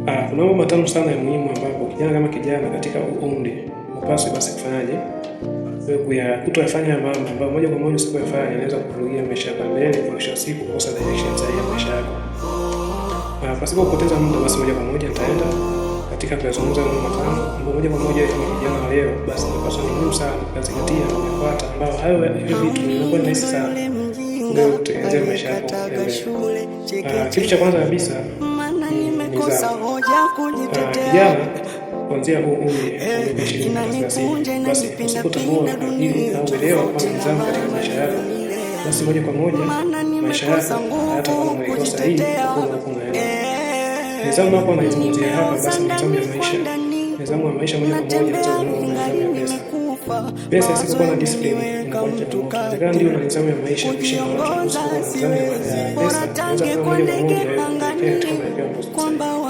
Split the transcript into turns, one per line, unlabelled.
Kuna mambo matano sana ya muhimu ambapo kijana kama kijana katika umri unapaswa basi kufanyaje, kutoyafanya mambo ambayo moja kwa moja usipoyafanya inaweza kuvurugia maisha yako mbele, kwa mwisho wa siku kukosa direction sahihi ya maisha yako. Pasipo kupoteza muda, basi moja kwa moja nitaenda katika kuyazungumza mambo matano ambayo moja kwa moja kama kijana wa leo basi inapaswa ni muhimu sana kuzingatia na kufuata, ambao hayo vitu vinakuwa ni rahisi sana ndio kutengeneza maisha yako mbele. Kitu cha kwanza kabisa ni kijana kuanzia umri wa miaka 20 na 30, basi usipotambua akili au uelewa kwa nidhamu katika maisha yako, basi moja kwa moja maisha yako hayatakuwa na mwelekeo sahihi. Nidhamu hapo naizungumzia hapa, basi nidhamu ya maisha. Nidhamu ya maisha moja kwa moja nidhamu ya pesa. Pesa isipokuwa na discipline inakuwa changamoto. Ingawa ndio na nidhamu ya maisha kuishi na watu, usipokuwa na nidhamu ya pesa unaweza kuwa moja kwa moja katika maisha yako.